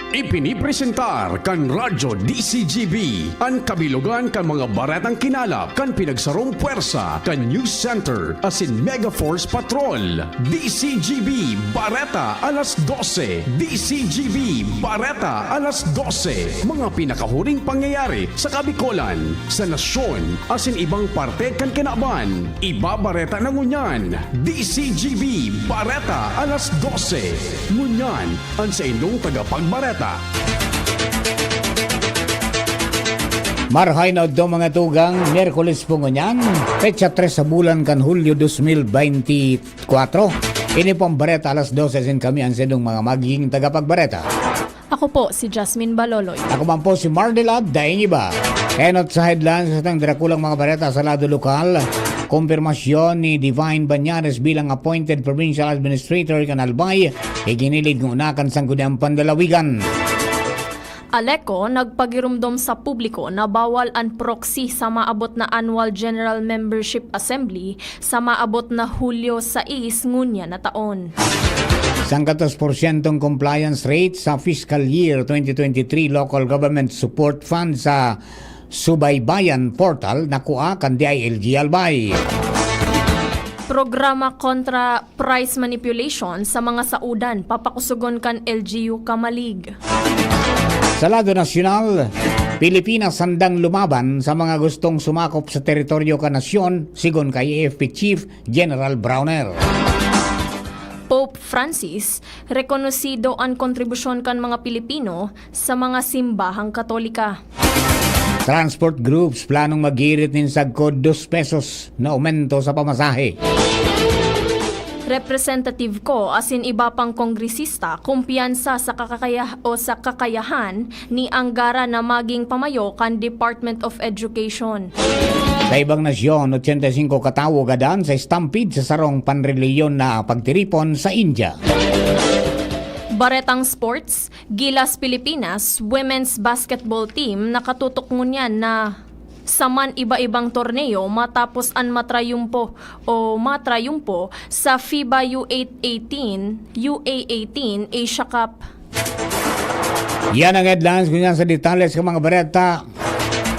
Ipinipresentar kan Radyo DCGB ang kabilugan kan mga baretang kinalap kan pinagsarong puwersa kan News Center asin Mega Force Patrol. DCGB Bareta alas 12. DCGB Bareta alas 12. Mga pinakahuring pangyayari sa Kabikolan, sa nasyon asin ibang parte kan kinaban. Ibabareta na ngunyan. DCGB Bareta alas 12. Ngunyan ang sa inyong tagapagbareta. Marhay na do mga tugang, Miyerkules po ngunyan, petsa 3 sa bulan kan Hulyo 2024. Ini pong bareta alas 12 sin kami ang sedong mga magiging tagapagbareta. Ako po si Jasmine Baloloy. Ako man po si Mardelab, daing iba. Enot sa headlines sa tang drakulang mga bareta sa lado lokal. Kumpirmasyon ni Divine Banyares bilang appointed provincial administrator kan Albay, iginilig ng unakan sangguniang Pandalawigan. Aleco nagpagirumdom sa publiko na bawal ang proxy sa maabot na Annual General Membership Assembly sa maabot na Hulyo 6 ngunya na taon. 100% compliance rate sa fiscal year 2023 Local Government Support Fund sa Subaybayan Portal nakuha kan DILG Albay. Programa kontra price manipulation sa mga saudan papakusugon kan LGU Kamalig. Sa lado nasyonal, Pilipinas handang lumaban sa mga gustong sumakop sa teritoryo ka nasyon, sigon kay AFP Chief General Browner. Pope Francis, rekonosido ang kontribusyon kan mga Pilipino sa mga simbahang Katolika. Transport groups planong magirit nin sagkod 2 pesos na aumento sa pamasahe. Representative ko asin iba pang kongresista kumpiyansa sa kakayahan ni Anggara na maging pamayo kan Department of Education. Sa ibang nasyon, 85 katawo gadan sa stampede sa sarong panreliyon na pagtiripon sa India. Baretang Sports, Gilas Pilipinas Women's Basketball Team nakatutok ngunyan na saman iba-ibang torneo matapos ang matrayumpo sa FIBA U18 Asia Cup. Yan ang headlines kunyan sa detalles ng mga bareta.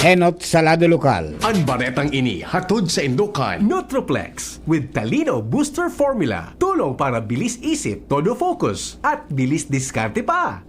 Henot sa lado lokal. Ang baretang ini hatod sa Indokan. Nutroplex with Talino Booster Formula. Tulong para bilis isip, todo focus, at bilis diskarte pa.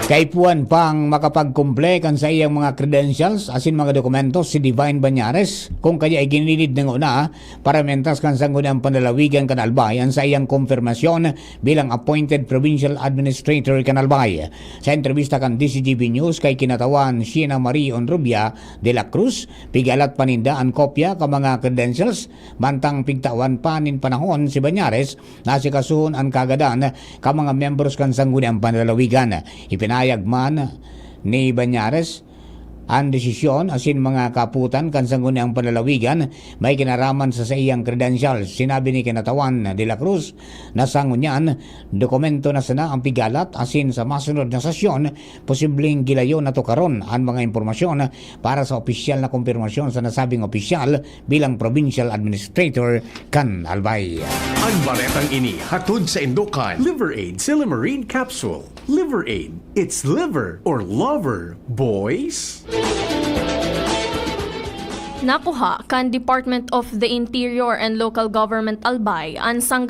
Kay puwan pang makapagkumple kan sa iyang mga credentials asin mga dokumento si Divine Banyares kung kaya ay ginilid ng una para mentas kan sangguniang Pandalawigan kan Albay ang sa iyang konfirmasyon bilang appointed provincial administrator kan Albay. Sa entrevista kan DCGB News kay kinatawan Sheena Marie Onrubia de la Cruz, pigalat paninda ang kopya ka mga credentials mantang pigtawan panin panahon si Banyares na si kasuhon ang kagadan ka mga members kan sangguniang Pandalawigan. Ipinayag man ni Banyares ang desisyon asin mga kaputan kan sangguniang Panlalawigan may kinaraman sa iyang credentials. Sinabi ni kinatawan de la Cruz na sangunyan dokumento na sana ang pigalat asin sa masunod na sesyon posibleng gilayo na tukaron ang mga impormasyon para sa opisyal na kumpirmasyon sa nasabing opisyal bilang provincial administrator kan Albay. Ang baretang ini hatod sa Indokan. Liver Aid Silimarine Capsule. Liver Aid. It's liver or lover, boys. Nakuha kan Department of the Interior and Local Government Albay ang 100%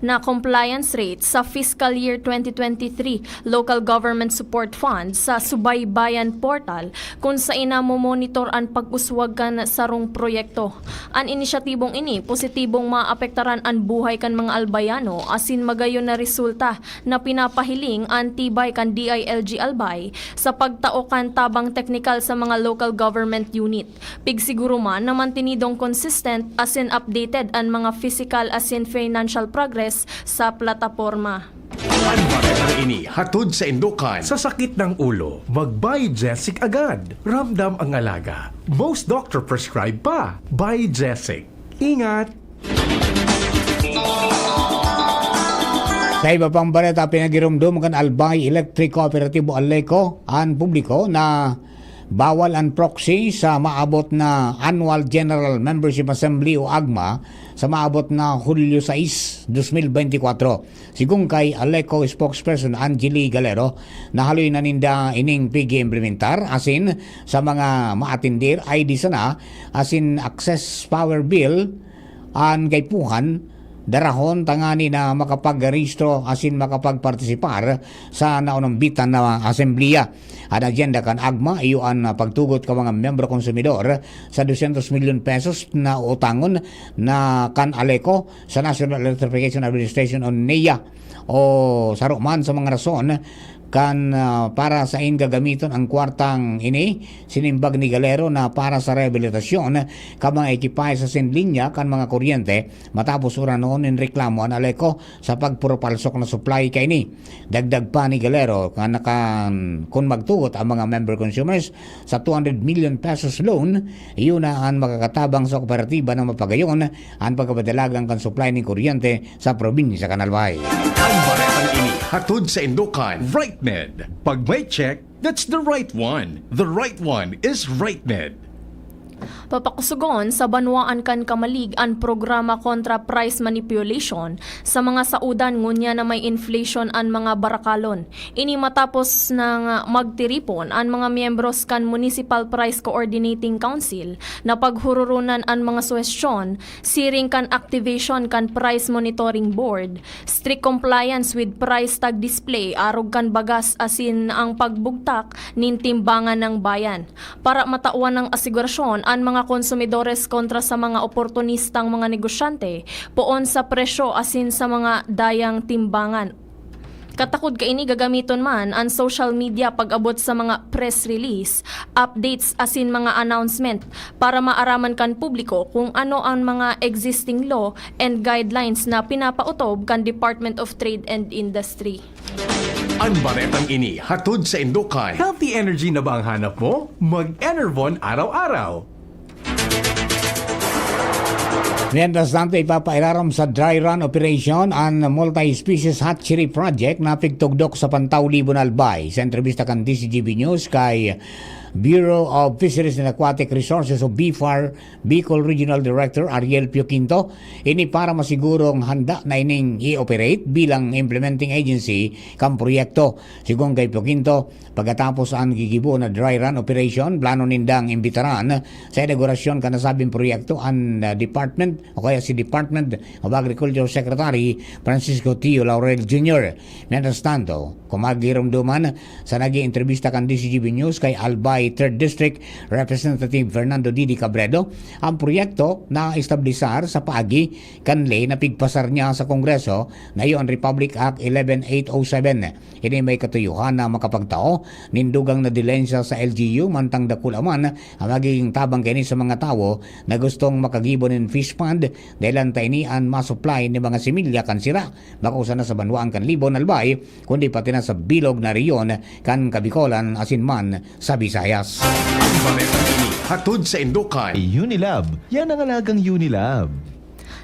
na compliance rate sa fiscal year 2023 Local Government Support Fund sa Subaybayan Portal kung sa monitor ang pag-uswag kan sarong proyekto. Ang inisyatibong ini positibong maapektaran ang buhay kan mga albayano asin magayon na resulta na pinapahiling ang tibay kan DILG Albay sa pagtao kan tabang teknikal sa mga local government unit. Pigsiguro man na mantinidong consistent asin updated ang mga physical asin financial progress sa plataforma. Ang baretang ini hatod sa Indokan. Sa sakit ng ulo, mag-Biogesic agad. Ramdam ang alaga. Most doctor prescribe pa. Biogesic. Ingat! Sa iba pang bareta, pinagirumdum kan Albay Electric Cooperative o Aleco ang publiko na bawal ang proxy sa maabot na Annual General Membership Assembly o AGMA sa maabot na Hulyo 6, 2024. Sigung kay Aleco spokesperson Angeli Galero, nahaloy na ninda ining pig-implementar asin sa mga maatindir ay di sana asin access power bill an gaypuhan darahon tangani na makapag-rehistro asin makapagpartisipar sa naunambitan na asembleya. Ang agenda kan agma iyuan na pagtugot ka mga membro konsumidor sa 200 milyon pesos na utangon na kan Aleco sa National Electrification Administration o NEA o saruman sa mga rason kan para sa gagamiton ang kwartang ini sinimbag ni Galero na para sa rehabilitasyon ka mga ekipay sa sinlinya kan mga kuryente matapos ura noon in reklamo an Aleco sa pagpropalsok na supply kay ni. Dagdag pa ni Galero kung magtugot ang mga member consumers sa 200 million pesos loan, iyon na ang makakatabang sa kooperatiba na mapagayon ang pagkapadalagang kan supply ng kuryente sa probinsya Canalbay. Ang baretang ini hatod sa Indokan, RightMed. Pag may check, that's the right one. The right one is RightMed. Papakusugon sa banwaan kan kamalig ang programa kontra price manipulation sa mga saudan ngunya na may inflation an mga barakalon. Ini matapos nang magtiripon ang mga miyembros kan Municipal Price Coordinating Council na paghururunan ang mga suwestyon, siring kan activation kan Price Monitoring Board, strict compliance with price tag display, arog kan bagas asin ang pagbugtak nin timbangan ng bayan. Para matawan ng asigurasyon ang mga konsumidores kontra sa mga oportunistang mga negosyante poon sa presyo asin sa mga dayang timbangan. Katakod kaini gagamiton man ang social media pag-abot sa mga press release, updates asin mga announcement para maaraman kan publiko kung ano ang mga existing law and guidelines na pinapautob kan Department of Trade and Industry. Ang baretang ini hatod sa Indokan. Healthy energy na ba ang hanap mo? Mag-Enervon araw-araw. Mientras tanto, ipapairaram sa dry run operation ang multi-species hatchery project na pigtugdok sa Pantaw, Libon, Albay. Sa entrevista kan DCGB News kay Bureau of Fisheries and Aquatic Resources o BFAR Bicol Regional Director Ariel Pio Quinto, ini para masigurong handa na ining i-operate bilang implementing agency kang proyekto. Sigong kay Pio Quinto, pagkatapos ang gigibo na dry run operation, plano nindang imbitaran sa inaugurasyon ka nasabing proyekto ang department o kaya si Department of Agriculture Secretary Francisco Tio Laurel Jr. Mientras tanto, kumagiramduman sa naging entrevista kan DCGB News kay Albay 3rd District Representative Fernando Didi Cabredo, ang proyekto na establisar sa paagi kanle na pigpasar niya sa Kongreso na iyo ang Republic Act 11807. Ini may katuyuhan na makapagtao nindugang na dilensya sa LGU mantang dakulaman ang magiging tabang kini sa mga tao na gustong makagibon in fish pond dahil ang tainian masupply ni mga similya kan sira makusa na sa banwaan kan Libon, Albay kundi pati na sa bilog na riyon kan Kabikolan asin man sa Bisayas. Ang baretang ini hatod sa Indokan. Unilab. Yan ang alagang Unilab.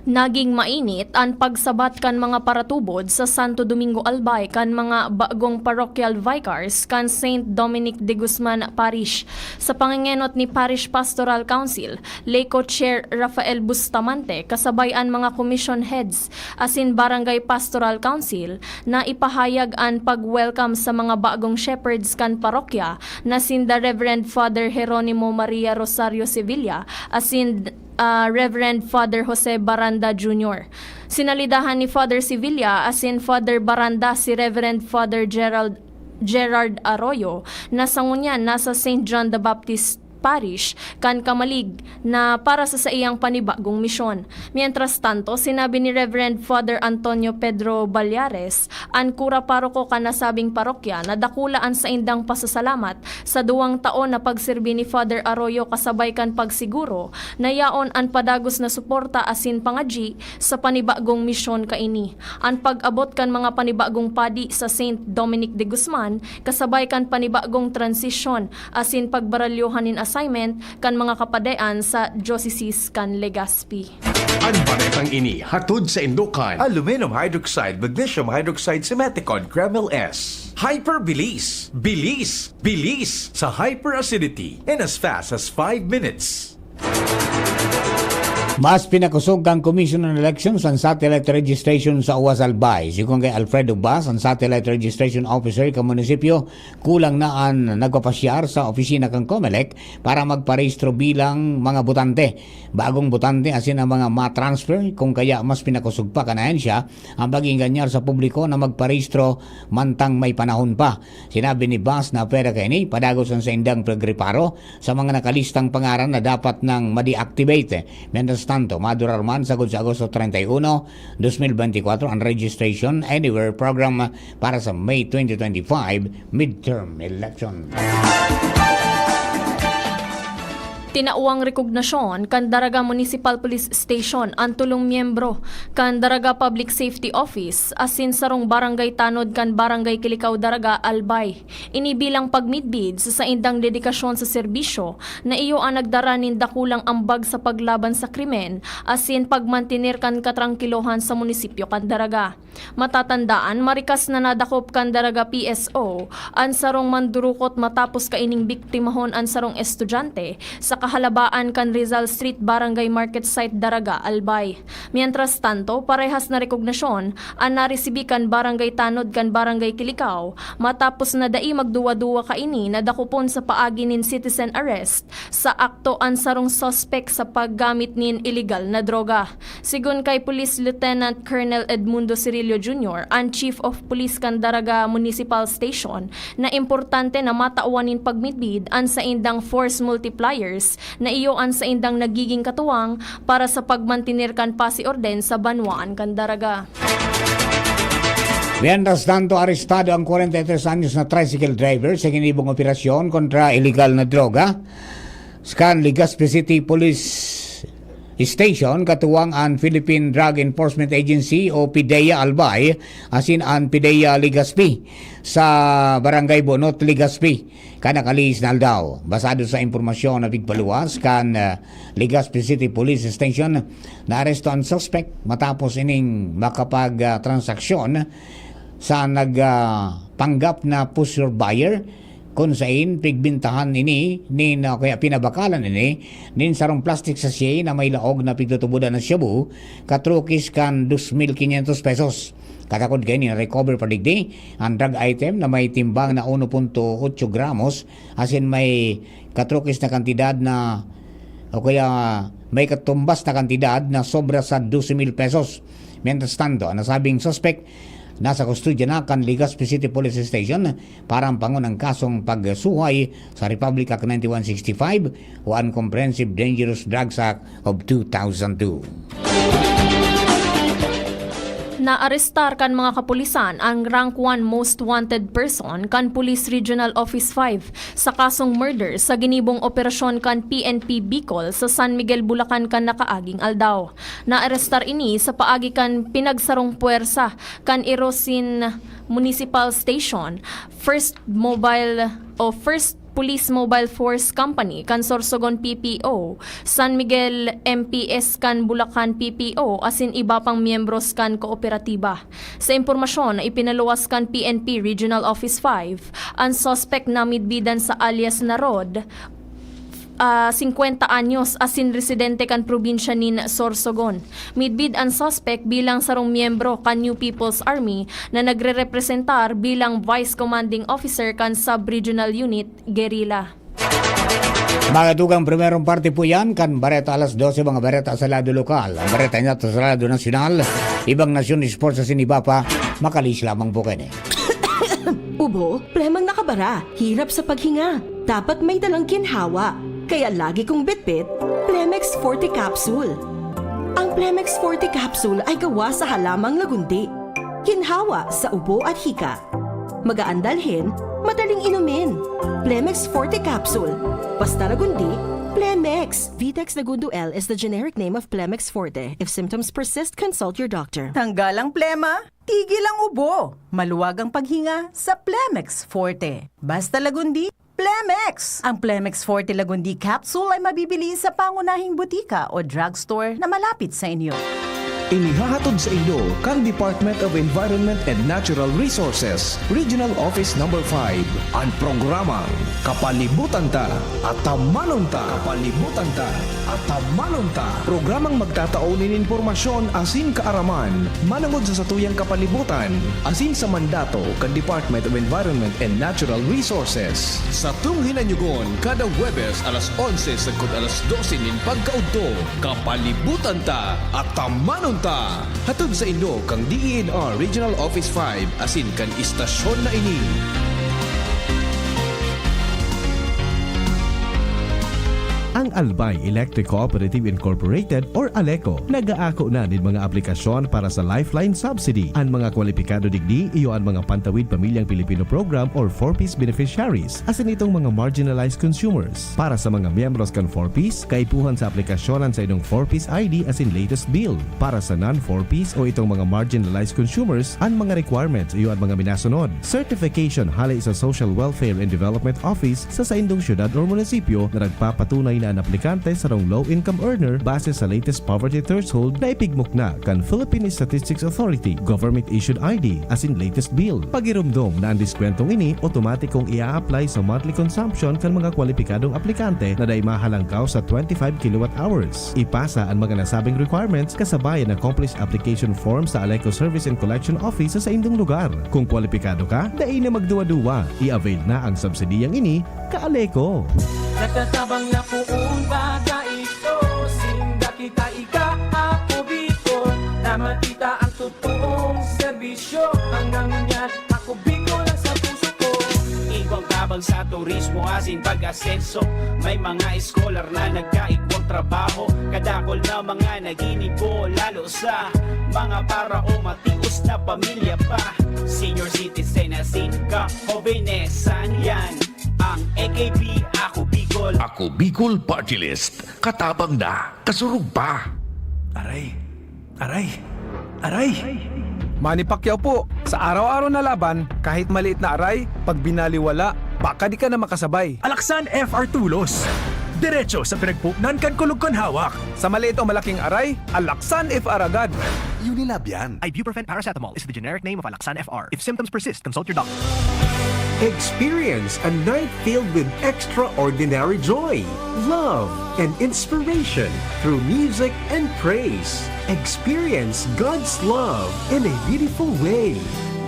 Naging mainit ang pagsabat kan mga paratubod sa Santo Domingo, Albay kan mga bagong parochial vicars kan St. Dominic de Guzman Parish. Sa pangingenot ni Parish Pastoral Council, Lay Co-Chair Rafael Bustamante kasabay ang mga commission heads asin Barangay Pastoral Council na ipahayag ang pag-welcome sa mga bagong shepherds kan parokya na sinda Reverend Father Jeronimo Maria Rosario Sevilla asin Reverend Father Jose Baranda Jr. Sinalidahan ni Father Sevilla asin Father Baranda si Reverend Father Gerard Arroyo na sangunyan nasa St. John the Baptist Parish kan kamalig na para sa iyang panibagong misyon. Mientras tanto, sinabi ni Reverend Father Antonio Pedro Balyares, ang kura paroko kan nasabing parokya na dakulaan sa indang pasasalamat sa 2 taon na pagserbi ni Father Arroyo kasabay kan pagsiguro na yaon ang padagos na suporta asin pangadji sa panibagong misyon kaini. Ang pag-abot kan mga panibagong padi sa St. Dominic de Guzman kasabay kan panibagong transisyon asin pagbaralyohanin assignment kan mga kapadaan sa Diocese kan Legazpi. Ang baretang ini hatod sa Indokan. Aluminum hydroxide, magnesium hydroxide, Simeticon, Kremel S. Hyper bilis, bilis, bilis sa hyperacidity in as fast as 5 minutes. Mas pinakusog ang Commission on Elections ang satellite registration sa Uwas Albay. Sikong kay Alfredo Bas, ang satellite registration officer ka munisipyo, kulang na ang nagpapasyar sa opisina kang COMELEC para magparehistro bilang mga botante. Bagong botante asin ang mga matransfer, kung kaya mas pinakusog pa kanayan siya ang maging ganyar sa publiko na magparehistro mantang may panahon pa. Sinabi ni Bas na pera kay ni padagos ang sa indang pagreparo sa mga nakalistang pangaran na dapat nang ma-deactivate. Mientras tanto, madurar man sagod sa Agosto 31, 2024 ang Registration Anywhere program para sa May 2025 midterm election. Tinauang rekognasyon kan Daraga Municipal Police Station ang tulong miyembro kan Daraga Public Safety Office asin sarong barangay tanod kan Barangay Kilikaw Daraga Albay. Inibilang pagmitbid sa indang dedikasyon sa serbisyo na iyo ang nagdaranin dakulang ambag sa paglaban sa krimen asin pagmantinir kan katrangkilohan sa munisipyo kan Daraga. Matatandaan, marikas na nadakop kan Daraga PSO ang sarong mandurukot matapos kaining biktimahon ang sarong estudyante sa kahalabaan kan Rizal Street Barangay Market Site Daraga, Albay. Mientras tanto, parehas na rekognasyon ang naresibi kan Barangay Tanod kan Barangay Kilikaw matapos na dai magduwa-duwa kaini na dakupon sa paagi nin citizen arrest sa akto ang sarong suspect sa paggamit nin illegal na droga. Sigun kay Police Lieutenant Colonel Edmundo Cirillo Jr., ang Chief of Police kan Daraga Municipal Station, na importante na matauanin pagmitbid ang sa indang force multipliers na iyo ang sa indang nagiging katuwang para sa pagmantinir kan pasiorden sa banwaan kan Daraga. Mientras tanto, arestado ang 43 anyos na tricycle driver sa ginibong operasyon kontra illegal na droga. Scan Legazpi City Police Station katuwang ang Philippine Drug Enforcement Agency o PDEA Albay asin ang PDEA Legazpi sa Barangay Bonot, Legazpi kanakalis na aldaw. Basado sa impormasyon na pigpaluwas kan Legazpi City Police Station, naaresto ang suspect matapos ining makapag-transaksyon sa nagpanggap na push your buyer kung sain pigbintahan ini nin kaya pinabakalan ini nin sarong plastic sachet na may laog na pigtutubudan na shabu katrukis kan 2,500 pesos. Katakod kayo ni recover padigdi ang drug item na may timbang na 1.8 gramos asin may katrukis na kantidad na o kaya may katumbas na kantidad na sobra sa 12,000 pesos. Mientras tanto, ang nasabing suspect nasa kustudya na kan Legazpi City Police Station para ang pangunang kasong pagsuhay sa Republic Act 9165 o Uncomprehensive Dangerous Drugs Act of 2002. Naarestar kan mga kapulisan ang rank 1 most wanted person kan Police Regional Office 5 sa kasong murder sa ginibong operasyon kan PNP Bicol sa San Miguel, Bulacan kan nakaaging aldaw. Naarestar ini sa paagi kan pinagsarong puwersa kan Irosin Municipal Station, First Police Mobile Force Company kan Sorsogon PPO, San Miguel MPS kan Bulacan PPO asin iba pang miyembros kan kooperatiba. Sa impormasyon na ipinaluwas kan PNP Regional Office 5, ang suspect na midbidan sa alias na Rod, 50 anyos asin residente kan probinsya nin Sorsogon. Midbid ang suspect bilang sarong miyembro kan New People's Army na nagre-representar bilang Vice Commanding Officer kan Sub-Regional Unit Guerrilla. Mga tugang primerong parte po yan kan Bareta alas 12 mga Bareta sa lado lokal. Ang Bareta niya sa lado nasyonal, ibang nasyon sports sa sinibapa, makalis lamang po kayo. Ubo, plemang nakabara, hirap sa paghinga. Dapat may dalang ginhawa. Kaya lagi kong bitbit, Plemex Forte Capsule. Ang Plemex Forte Capsule ay gawa sa halamang lagundi. Ginhawa sa ubo at hika. Magaan dalhin, madaling inumin. Plemex Forte Capsule. Basta lagundi, Plemex. Vitex Lagundo L is the generic name of Plemex Forte. If symptoms persist, consult your doctor. Tanggal ang plema, tigil ang ubo. Maluwag ang paghinga sa Plemex Forte. Basta lagundi, Plemex! Ang Plemex Forte Lagundi Capsule ay mabibili sa pangunahing butika o drugstore na malapit sa inyo. Inihahatod sa inyo kang Department of Environment and Natural Resources, Regional Office No. 5. Ang programang Kapalibutan Ta at Tamanon Ta. Kapalibutan Ta at Tamanon Ta. Programang magtataunin informasyon asin kaaraman, manangod sa satuyang kapalibutan, asin sa mandato kan Department of Environment and Natural Resources. Sa tunghinanyugon, kada Webes alas 11 sagkod alas 12 nin pagkaudto, kapalibutan ta at tamanon ta. Hatod sa inyo kang DENR Regional Office 5 asin kan istasyon na ini. Ang Albay Electric Cooperative Incorporated or ALECO nagaako na din mga aplikasyon para sa Lifeline Subsidy. Ang mga kwalipikado digdi iyo ang mga Pantawid Pamilyang Pilipino Program or 4Ps beneficiaries asin itong mga marginalized consumers. Para sa mga miyembros kan 4Ps, kaipuhan sa aplikasyonan sa inyong 4Ps ID asin latest bill. Para sa non-4Ps o itong mga marginalized consumers, ang mga requirements iyo ang mga minasunod. Certification halay sa Social Welfare and Development Office sa indong syudad o munisipyo na nagpapatunay na ang aplikante sa rong low-income earner base sa latest poverty threshold na ipigmok na kan Philippine Statistics Authority government-issued ID as in latest bill. Pagirumdom na ang diskwentong ini otomatikong ia-apply sa monthly consumption kan mga kwalipikadong aplikante na day mahalangkaw sa 25 kilowatt-hours. Ipasa ang mga nasabing requirements kasabayan ng accomplished application form sa ALECO Service and Collection Office sa indong lugar. Kung kwalipikado ka, dai na magduwa-duwa. I-avail na ang subsidiyang ini ka ALECO. Nagtatabang na puun baga ito Sinda kita ika ako Bicol Na matita ang totoong serbisyo Hanggang ngunyan ako Bicol ang sa puso ko Igwang tabang sa turismo asin pag-asenso May mga scholar na nagkaigwang trabaho Kadakol na mga naginibo Lalo sa mga para o matius na pamilya pa Senior citizen asin ka Jovenesan yan ang AKP Ako Bicol. Ako Bicol Party List. Katabang na, kasurug pa. Aray! Manny Pacquiao po, sa araw-araw na laban, kahit maliit na aray, pag binaliwala, baka di ka na makasabay. Alaksan FR Tulos. Diretso sa pinagpupnan kan kulog kon hawak. Sa maliit o malaking aray, Alaksan FR agad. Unilab yan. Ibuprofen paracetamol is the generic name of Alaksan FR. If symptoms persist, consult your doctor. Experience a night filled with extraordinary joy, love, and inspiration through music and praise. Experience God's love in a beautiful way.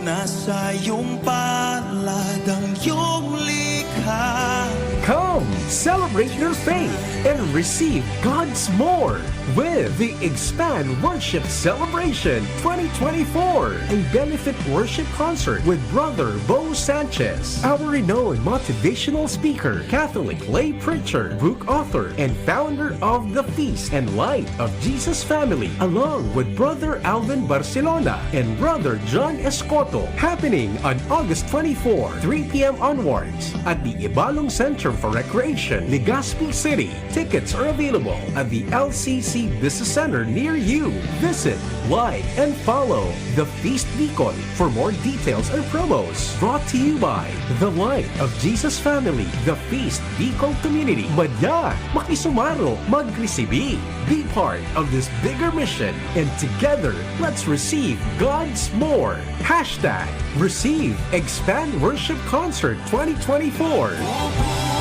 Nasa iyong palad ang iyong likha Come, celebrate your faith and receive God's more with the Expand Worship Celebration 2024, a benefit worship concert with Brother Bo Sanchez, our renowned motivational speaker, Catholic lay preacher, book author, and founder of the Feast and Light of Jesus Family, along with Brother Alvin Barcelona and Brother John Escoto, happening on August 24, 3 p.m. onwards at the Ibalong Center for Recreation, Legazpi City. Tickets are available at the LCC Business Center near you. Visit, like, and follow The Feast Bicol for more details and promos. Brought to you by The Light of Jesus Family, The Feast Bicol Community. Madya, makisumaro, magresibi. Be part of this bigger mission, and together, let's receive God's more. Hashtag Receive Expand Worship Concert 2024.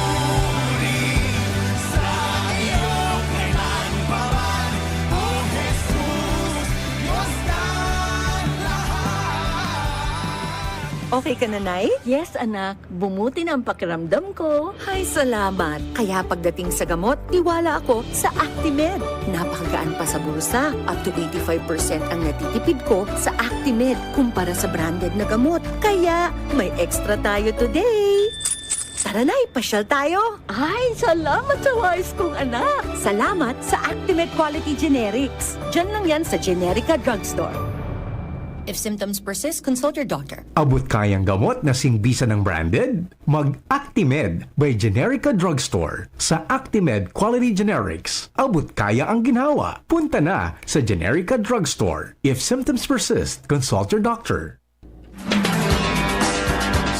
Okay ka na, Nay? Yes, anak. Bumuti na ang pakiramdam ko. Ay, salamat. Kaya pagdating sa gamot, tiwala ako sa Actimed. Napakagaan pa sa bulsa. Up to 85% ang natitipid ko sa Actimed kumpara sa branded na gamot. Kaya may extra tayo today. Tara na, pasyal tayo. Ay, salamat sa wise kong anak. Salamat sa Actimed Quality Generics. Diyan lang yan sa Generica Drugstore. If symptoms persist, consult your doctor. Abot kayang gamot na singbisa ng branded? Mag-Actimed by Generica Drugstore. Sa Actimed Quality Generics, abot kaya ang ginhawa. Punta na sa Generica Drugstore. If symptoms persist, consult your doctor.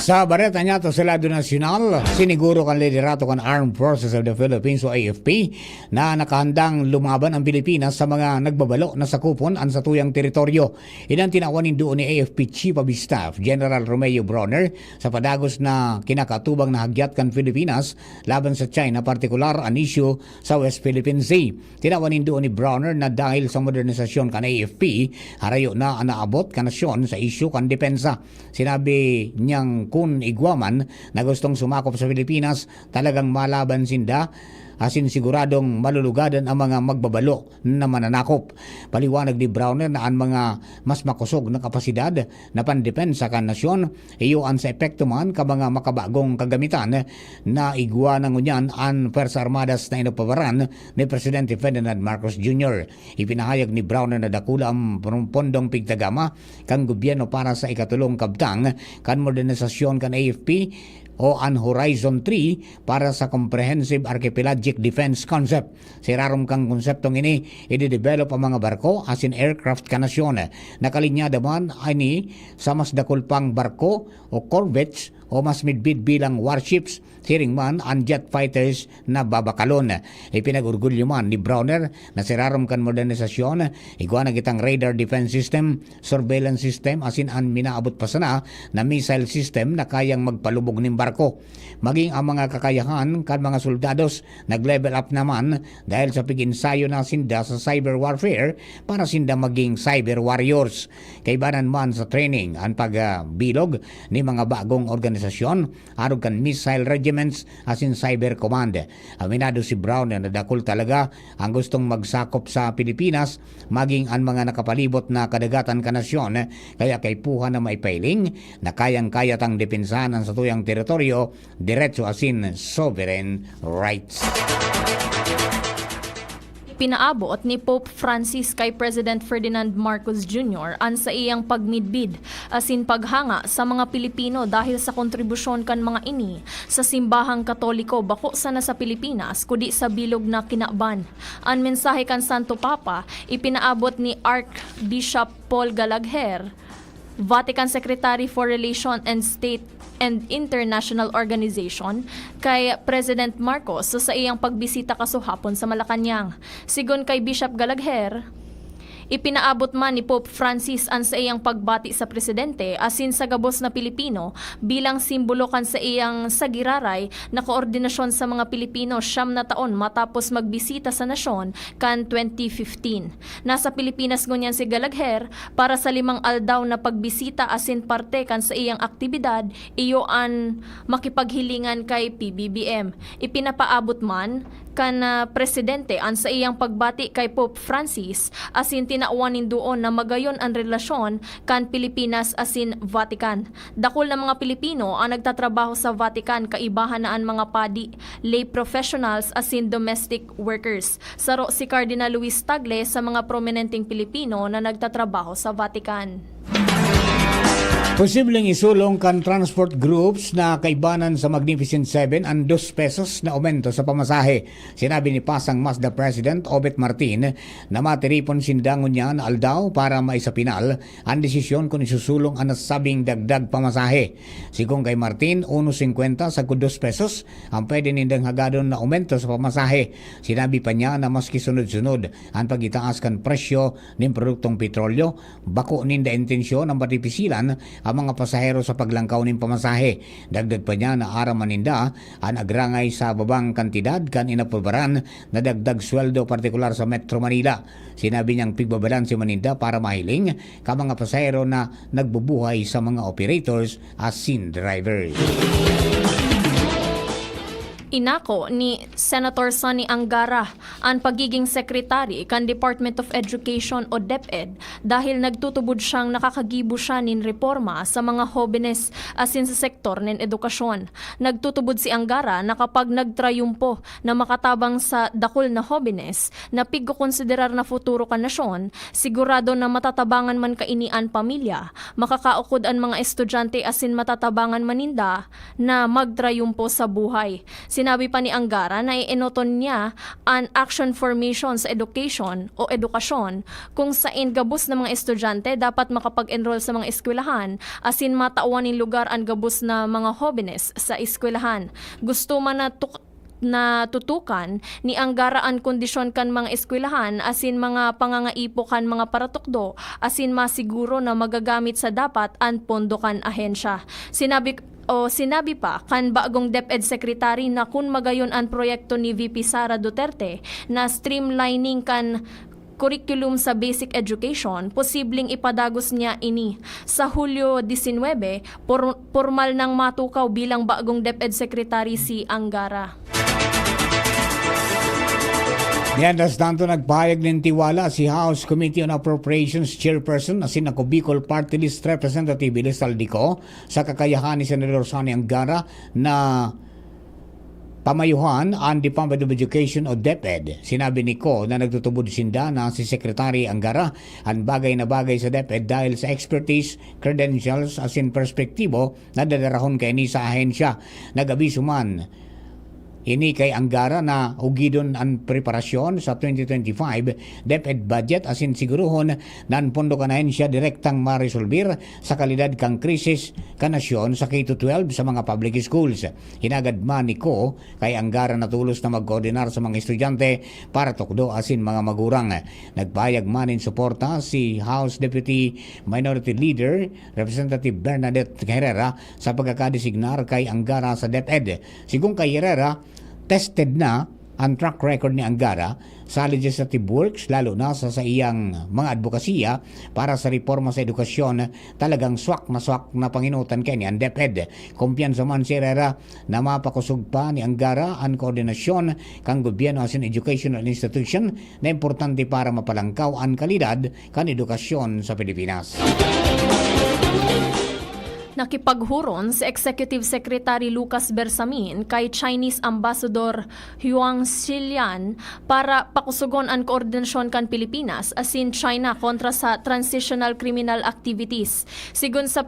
Sa bareta niya to sa lado nasyonal, siniguro kan liderato kan Armed Forces of the Philippines o AFP na nakahandang lumaban ang Pilipinas sa mga nagbabalo na sakupon ang satuyang teritoryo. Inang tinawanin doon ni AFP Chief of Staff General Romeo Bronner sa padagos na kinakatubang na hagyat kan Pilipinas laban sa China, partikular ang issue sa West Philippine Sea. Tinawanin doon ni Bronner na dahil sa modernisasyon kan AFP, harayo na naabot kan nasyon sa issue kan depensa. Sinabi niyang kung igwaman na gustong sumakop sa Pilipinas, talagang malaban sinda asin siguradong malulugadan ang mga magbabalo na mananakop. Paliwanag ni Browner na ang mga mas makusog na kapasidad na pandepensa kan nasyon iyoan sa epekto man ka mga makabagong kagamitan na igwa ng unyan ang Pwersa Armadas na inapabaran ni Presidente Ferdinand Marcos Jr. Ipinahayag ni Browner na dakula ang pondong pigtagama kan gobyerno para sa ikatulong kabtang kan modernisasyon kan AFP o ang Horizon 3 para sa Comprehensive Archipelagic Defense Concept. Sirarom kang konseptong ini, i-develop ang mga barko asin aircraft kanasyon. Nakalinyada man ani sa mas dakul pang barko o corvettes o mas midbid bilang warships, siring man ang jet fighters na babakalon. Ipinagurgulyo man ni Browner na sirarom kan modernisasyon, igwa na kitang radar defense system, surveillance system, asin ang minaabot pa sana na missile system na kayang magpalubog ng barko. Maging ang mga kakayahan kan mga soldados nag-level up naman dahil sa pig-insayo na sinda sa cyber warfare para sinda maging cyber warriors. Kaibanan man sa training ang pagbilog ni mga bagong organisasyon arog kan missile regiments asin cyber command. Aminado si Brown na nadakol talaga ang gustong magsakop sa Pilipinas maging ang mga nakapalibot na kadagatan kanasyon, kaya kay puha na maipailing na kayang-kaya tang depensahan ang satuyang teritoryo diretso asin sovereign rights. Pinaabot ni Pope Francis kay President Ferdinand Marcos Jr. ang sa iyang pagmidbid asin paghanga sa mga Pilipino dahil sa kontribusyon kan mga ini sa simbahang Katoliko bako sana sa Pilipinas kudi sa bilog na kinaban. Ang mensahe kan Santo Papa ipinaabot ni Archbishop Paul Galagher, Vatican Secretary for Relation and State and International Organization kay President Marcos sa iyang pagbisita kasuhapon sa Malacanang. Sigon kay Bishop Galagher, ipinaabot man ni Pope Francis ang sa iyang pagbati sa presidente asin sa gabos na Pilipino bilang simbolo kan sa iyang sagiraray na koordinasyon sa mga Pilipino 9 na taon matapos magbisita sa nasyon kan 2015. Nasa Pilipinas ngunyan si Galagher para sa 5 aldaw na pagbisita asin parte kan sa iyang aktibidad iyo ang makipaghilingan kay PBBM. Ipinapaabot man kan presidente ang sa iyang pagbati kay Pope Francis asin tinauwanin doon na magayon ang relasyon kan Pilipinas asin Vatican. Dakol na mga Pilipino ang nagtatrabaho sa Vatican kaibahan na ang mga padi, lay professionals asin domestic workers. Saro si Cardinal Luis Tagle sa mga prominenteng Pilipino na nagtatrabaho sa Vatican. Posibleng isulong kan transport groups na kaibanan sa Magnificent 7 ang 2 pesos na aumento sa pamasahe. Sinabi ni Pasang Mazda President Obet Martin na matiripon sindangon niya na aldaw para maisapinal ang desisyon kung isusulong ang nasabing dagdag pamasahe. Sigong kay Martin, 1.50 sa 2 pesos ang pwede nindang hagadon na aumento sa pamasahe. Sinabi pa niya na maski sunod-sunod ang pagitaas kan presyo ng produktong petrolyo, bako ninda intensyon ang patipisilan ang mga pasahero sa paglangkaw ng pamasahe. Dagdag pa niya na ara maninda ang agrangay sa babang kantidad kan inaprobaran na dagdag sweldo partikular sa Metro Manila. Sinabi niyang pigbabalan si maninda para mahiling ka mga pasahero na nagbubuhay sa mga operators asin drivers. Inako ni Senator Sonny Angara ang pagiging sekretary kan Department of Education o DepEd dahil nagtutubod siyang nakakagibo siya nin reforma sa mga jóvenes asin sa sektor nin edukasyon. Nagtutubod si Angara na kapag nagtrayumpo na makatabang sa dakol na jóvenes na pigko-konsiderar na futuro kan nasyon, sigurado na matatabangan man kainian pamilya, makakaukod ang mga estudyante asin matatabangan maninda na magtrayumpo sa buhay. Sinabi pa ni Angara na iinoton niya an action formation sa education o edukasyon kung saan gabos ng mga estudyante dapat makapag-enroll sa mga eskwelahan asin matawan ng lugar ang gabos na mga jóvenes sa eskwelahan. Gusto man na tutukan ni Angara ang kondisyon kan mga eskwelahan asin mga pangangaipo kan mga paratukdo asin masiguro na magagamit sa dapat ang pondo kan ahensya. Sinabi pa kan bagong DepEd Secretary na kung magayon ang proyekto ni VP Sara Duterte na streamlining kan curriculum sa basic education, posibleng ipadagos niya ini. Sa Hulyo 19, formal nang matukaw bilang bagong DepEd Secretary si Angara. Mientras tanto, nagpahayag ng tiwala si House Committee on Appropriations Chairperson na si Bicol Party List Representative Ilis Aldico sa kakayahan ni Senador Sonny Angara na pamayuhan ang Department of Education o DepEd. Sinabi ni Ko na nagtutubod sinda na si Secretary Angara ang bagay na bagay sa DepEd dahil sa expertise, credentials as in perspektibo na dadarahon kay ni sa ahensya. Nag-abiso man ini kay Angara na ugidon ang preparasyon sa 2025 DepEd budget asin siguruhon na ang pondo kanahin siya direktang maresolbir sa kalidad kang krisis kanasyon sa K-12 sa mga public schools. Hinagad man ni Ko kay Angara na tulos na magkoordinar sa mga estudyante para tukdo asin mga magurang. Nagpayag man in suporta si House Deputy Minority Leader Representative Bernadette Herrera sa pagkakadesignar kay Angara sa DepEd. Sigung kay Herrera, tested na ang track record ni Angara sa legislative works, lalo na sa iyang mga advokasya para sa reforma sa edukasyon. Talagang swak na panginutan kay ni ang DepEd. Kumpiyansa man si Herrera na mapakusog pa ni Angara ang koordinasyon kang gobyerno asin educational institution na importante para mapalangkaw ang kalidad kan edukasyon sa Pilipinas. Nakipaghuron si Executive Secretary Lucas Bersamin kay Chinese Ambassador Huang Xilian para pakusugon ang koordinasyon kan Pilipinas asin China kontra sa transitional criminal activities. Sigun sa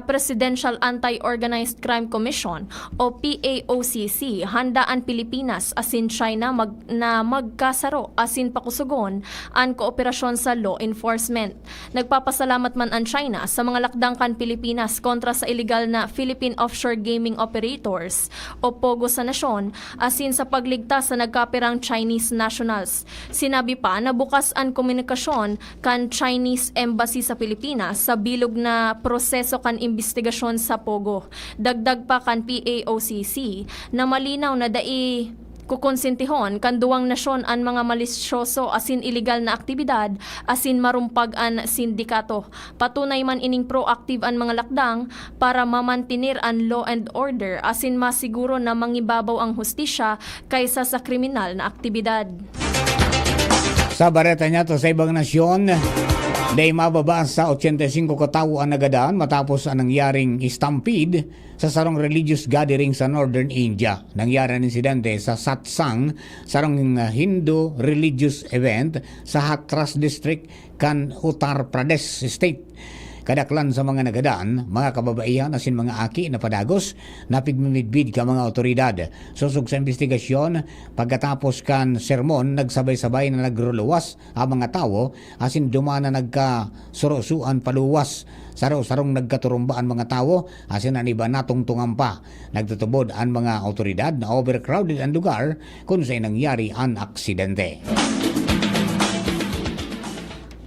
Presidential Anti-Organized Crime Commission o PAOCC, handa ang Pilipinas asin China na magkasaro asin pakusugon ang kooperasyon sa law enforcement. Nagpapasalamat man ang China sa mga lakdang kan Pilipinas kontra sa illegal na Philippine Offshore Gaming Operators o POGO sa nasyon asin sa pagligtas sa nagkapirang Chinese nationals. Sinabi pa na bukas ang komunikasyon kan Chinese Embassy sa Pilipinas sa bilog na proseso kan investigasyon sa POGO. Dagdag pa kan PAOCC na malinaw na kukonsentihon kan duwang nasyon ang mga malisyoso asin illegal na aktibidad asin marumpag an sindikato. Patunay man ining proactive ang mga lakdang para mamantinir ang law and order asin masiguro na mangibabaw ang hustisya kaysa sa kriminal na aktibidad. Sa bareta niya to sa ibang nasyon, day mababa sa 85 katao ang nagadaan matapos ang nangyaring stampede sa sarong religious gathering sa Northern India. Nangyari ang insidente sa Satsang, sarong Hindu religious event sa Hathras District, kan Uttar Pradesh State. Kadaklan sa mga nagadaan, mga kababaihan asin mga aki na padagos na pigmimidbid ka mga otoridad. Susog sa investigasyon, pagkatapos kan sermon, nagsabay-sabay na nagruluwas ang mga tao asin dumana nagkasurosuan paluwas. Saro-sarong nagkaturumba ang mga tao asin ang iba natungtungan pa. Nagtutubod ang mga otoridad na overcrowded ang lugar kung saan nangyari ang aksidente.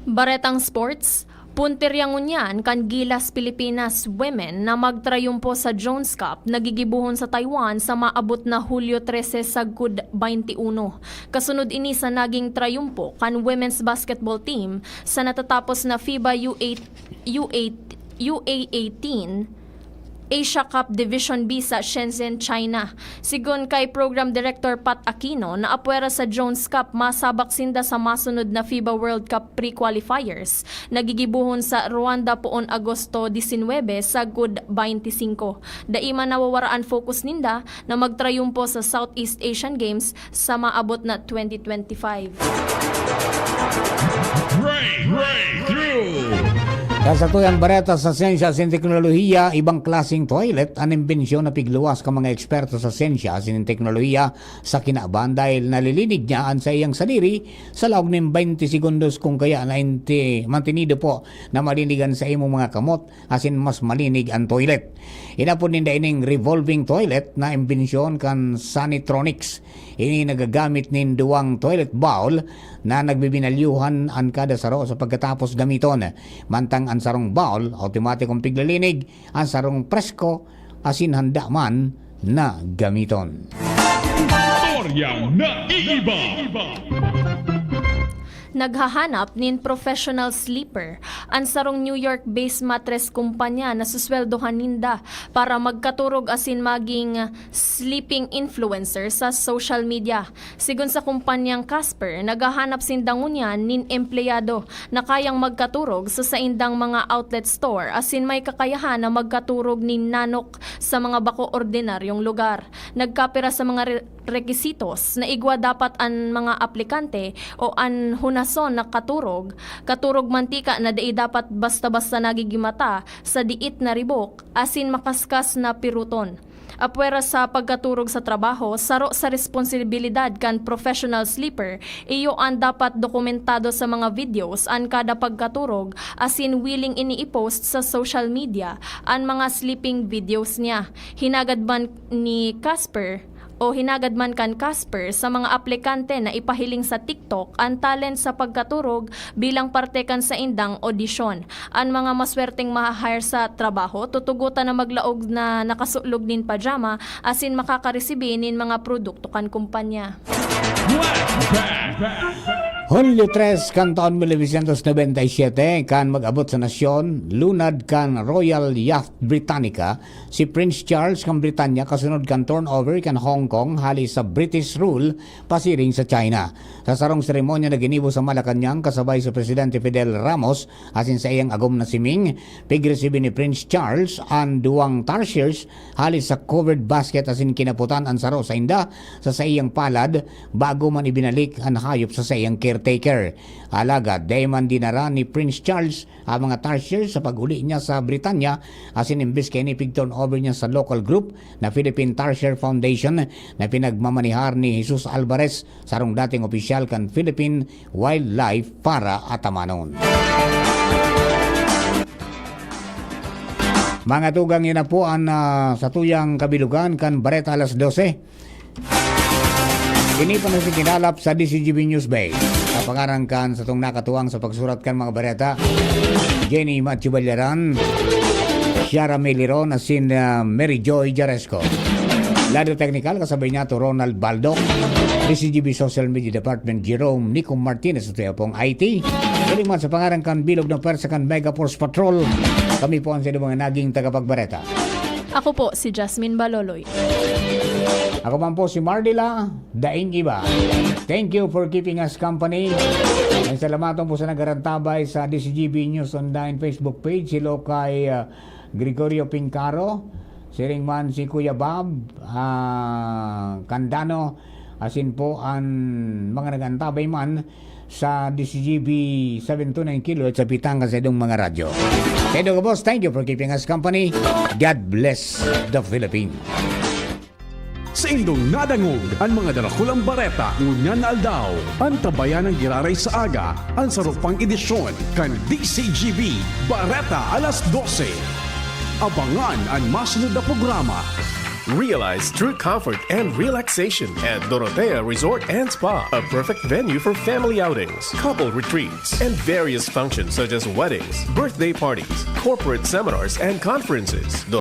Baretang Sports, puntiryangon yan kan Gilas Pilipinas Women na magtrayumpo sa Jones Cup nagigibuhon sa Taiwan sa maabot na Hulyo 13 sagud 21. Kasunod ini sa naging trayumpo kan women's basketball team sa natatapos na FIBA U18 Asia Cup Division B sa Shenzhen, China. Sigon kay Program Director Pat Aquino na apwera sa Jones Cup, masabak sinda sa masunod na FIBA World Cup pre-qualifiers. Nagigibuhon sa Rwanda poon Agosto 19 sa good 25. Daima nawawaraan focus ninda na magtrayumpo sa Southeast Asian Games sa maabot na 2025. Breakthrough! Sa tuyang bareta sa siyensya at teknolohiya, ibang klaseng toilet ang imbensyon na pigluwas ka mga eksperto sa siyensya at teknolohiya sa kinaaban dahil nalilinig niya ang sa iyang sadiri sa loob ng 20 segundos kung kaya na mantinido po na malinigan sa imong mga kamot asin mas malinig ang toilet. Inapon ninda ining revolving toilet na imbensyon kan Sanitronics. Ini nagagamit nin duwang toilet bowl na nagbibinalyuhan ang kada saro sa pagkatapos gamiton. Mantang ang sarong bowl, automatikong piglalinig, ang sarong presko, asin handa man na gamiton. Naghahanap nin professional sleeper ang sarong New York-based mattress kumpanya na susweldohan ninda para magkaturog asin maging sleeping influencer sa social media. Sigun sa kumpanyang Casper, naghahanap sindangunyan nin empleyado na kayang magkaturog sa saindang mga outlet store asin may kakayahan na magkaturog nin nanok sa mga bako ordinaryong lugar. Nagkapira sa mga rekisitos na igwa dapat ang mga aplikante o an hunason na katurog mantika na dai dapat basta-basta nagigimata sa diit na ribok asin makaskas na piruton. Apwera sa pagkaturog sa trabaho, saro sa responsibilidad kan professional sleeper, iyo ang dapat dokumentado sa mga videos an kada pagkaturog asin willing ini-post sa social media ang mga sleeping videos niya. Hinagad man ni Casper o hinagad man kan Casper sa mga aplikante na ipahiling sa TikTok ang talent sa pagkaturog bilang parte kan sa indang audition. Ang mga maswerteng ma-hire sa trabaho, tutugutan na maglaog na nakasulog nin pajama asin makakaresibi nin mga produkto kan kumpanya. Hulyo 3 kan taon 1997 kan mag-abot sa nasyon, lunad kan Royal Yacht Britannica si Prince Charles kan Britanya kasunod kan turnover kan Hong Kong hali sa British rule pasiring sa China. Sa sarong seremonya na ginibo sa Malacanang kasabay sa Presidente Fidel Ramos asin sa iyang agom na siming, pigresibi ni Prince Charles ang duwang tarsiers hali sa covered basket asin kinaputan ang saro sa inda sa iyang palad bago man ibinalik ang hayop sa iyang caretaker. Alaga, dayman dinara ni Prince Charles ang mga tarsiers sa pag-uli niya sa Britanya asin imbis kay ni pig-turn over niya sa local group na Philippine Tarsier Foundation na pinagmamanihar ni Jesus Alvarez, sarong dating opisyal kan Philippine Wildlife para Atamanon. Mga tugang yun na po ang sa tuyang kabilugan kan Bareta alas 12. Kini pa na kinalap sa DCGB News Bay. Kapangarang kan sa itong nakatuwang sa pagsurat kan mga bareta, Jenny Matthew Balyaran, Ciara Meliron, asin Mary Joy Jaresco. Lado Technical, kasabay niya to Ronald Baldo, DCGB Social Media Department, Jerome Nico Martinez, ito pong IT. Kaling man sa pangarang kan bilog ng persa kan Mega Force Patrol, kami po ang sino mga naging tagapagbareta. Ako po si Jasmine Baloloy. Ako man po si Mardila Daing Iba. Thank you for keeping us company. Ang salamaton po sa nagarantabay sa DCGB News Online Facebook page. Silo kay Gregorio Pincaro, siring man si Kuya Bob Candano, asin po ang mga nagantabay man sa DCGB 729 kHz sa Pitanga sa idong mga radyo. Kaya boss, thank you for keeping us company. God bless the Philippines. Sa indong nadangog ang mga darakulang bareta ngunyan na aldaw. Ang tabayan ng giraray sa aga ang sarupang edisyon kan DCGB Bareta alas 12. Abangan ang masunod na programa. Realize true comfort and relaxation at Dorotea Resort and Spa, a perfect venue for family outings, couple retreats, and various functions such as weddings, birthday parties, corporate seminars, and conferences.